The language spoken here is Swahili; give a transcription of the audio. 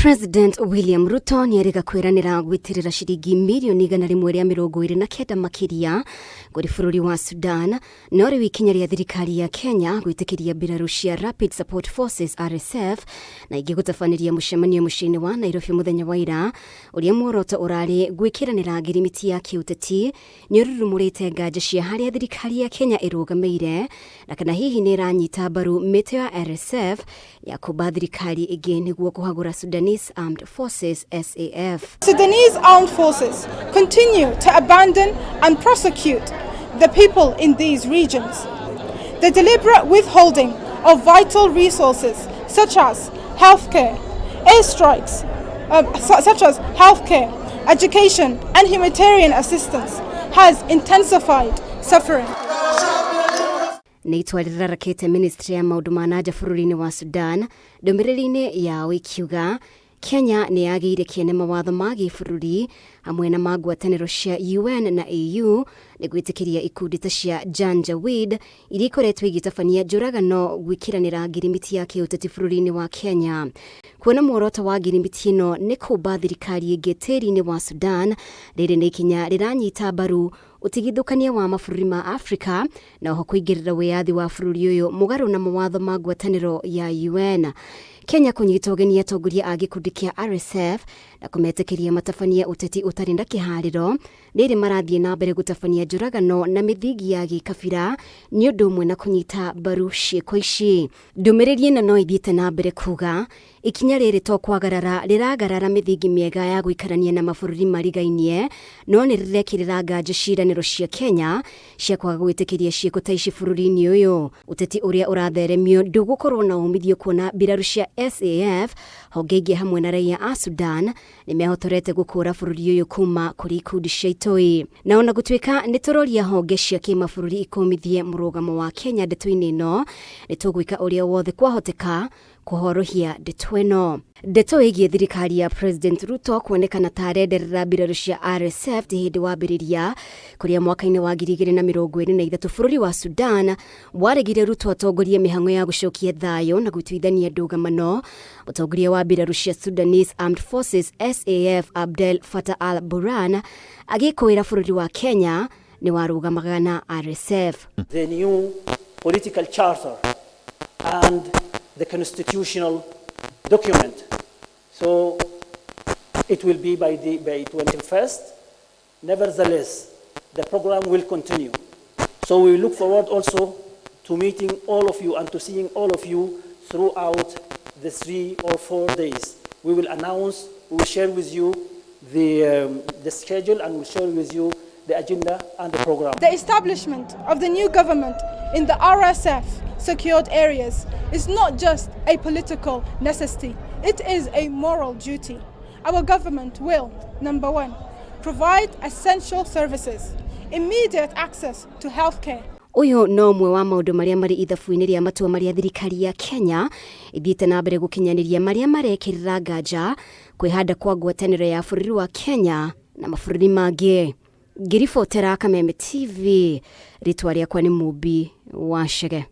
President William Ruto nĩarega kwiranira gwitirira ciringi milioni 129 makiria kuri bũrũri wa Sudan, no riu ikinya ria thirikari ya Kenya gwitikiria mbiraru cia Rapid Support Forces RSF na ingi gũtabaniria mũcemanio mũciĩ-inĩ wa Nairobi muthenya wa ira uria muoroto urari gwikiranira ngirimiti ya kiuteti ni ururumurite nganja cia haria thirikari ya Kenya irugameire na kana hihi ni iranyita mbaru mĩtĩ ya RSF ya kuba thirikari ingi niguo kuhagura Sudanese Armed Forces SAF. Sudanese armed forces continue to abandon and prosecute the people in these regions. The deliberate withholding of vital resources such as healthcare, airstrikes, education and humanitarian assistance has intensified suffering. Nĩitwarĩra rakete ministry ya maũndũ ma nanja bũrũri-inĩ wa Sudan ndũmĩrĩri-inĩ yao ikiuga Kenya nĩ yagĩire kĩene mawatho ma gĩbũrũri hamwe na magwatanĩro cia UN na AU nĩ gwĩtĩkĩria ikundi ta cia Janjaweed iria ikoretwo igĩtabania njũragano gwĩkĩranĩra ngirimiti ya kĩũteti bũrũri-inĩ wa Kenya. Kuona muoroto wa ngirimiti ĩno nĩ kũmba thirikari ĩngĩ tĩri-inĩ wa Sudan, rĩrĩ nĩ ikinya rĩranyita mbaru utigithukania wa mabũrũri ma Afrika na oho kũingĩrĩra wĩyathi wa bũrũri ũyũ mũgarũ na mawatho ma ngwatanĩro ya UN. Kenya kũnyita ũgeni atongoria a gĩkundi kĩa RSF na kũmetĩkĩria matabania ũteti ũtarĩ na kĩharĩro rĩrĩ marathiĩ na mbere gũtabania njũragano na mĩthingi ya gĩkabira nĩ ũndũ ũmwe na kũnyita mbaru ciĩko ici. Ndũmĩrĩri ĩno no ithiĩte na mbere kuga ikinya rĩrĩ to kwagarara rĩragarara mĩthingi mĩega ya gũikarania na mabũrũri marigainie, no nĩ rĩrekĩrĩra nganja ciĩranĩro cia Kenya cia kwaga gwĩtĩkĩria ciĩko ta ici bũrũri-inĩ ũyũ. Ũteti ũrĩa ũratheremio ndũgũkorwo na umithio kuona mbiraru cia SAF honge ingĩ hamwe na raia a Sudan nĩ mehotorete gũkũra bũrũri ũyũ kuma kũrĩ ikundi cia itoi. Na ona gũtuĩka nĩ tũroria honge cia kĩmabũrũri ikumithie mũrũgamo wa Kenya ndeto-inĩ ĩno, nĩ tũgwĩka ũrĩa wothe kwahoteka kuhorohia ndeto ĩno. Ndeto ĩgiĩ thirikari ya President Ruto kuonekana ta arenderera mbiraru cia RSF ti hĩndĩ wambĩrĩria kũrĩa mwaka-inĩ wa 2023 bũrũri wa Sudan waregire Ruto atongorie mĩhang'o ya gũcokia thayũ na gũtuithania Ndugamano. Mũtongoria wa mbiraru cia Sudanese Armed Forces SAF Abdel Fattah al-Burhan agĩkũĩra bũrũri wa Kenya nĩ warũgamaga na RSF. The new political charter and the constitutional document. So it will be by 21st. Nevertheless, the program will continue. So we look forward also to meeting all of you and to seeing all of you throughout the 3 or 4 days. We will announce, we will share with you the schedule and we'll share with you the agenda and the program. The establishment of the new government in the RSF secured areas is not just a political necessity, it is a moral duty. Our government will, number 1, provide essential services, immediate access to healthcare. Uyu no mwe wa maundu maria mari ithabu-inĩ rĩa matua maria thirikari ya Kenya ithiĩte na mbere gũkinyanĩria maria marekĩrĩra nganja kwĩhanda kwa ngwatanĩro ya bũrũri wa Kenya na mabũrũri mangĩ. Ngiribotera Kameme TV, ritwa rĩakwa nĩ Mubi wa Shege.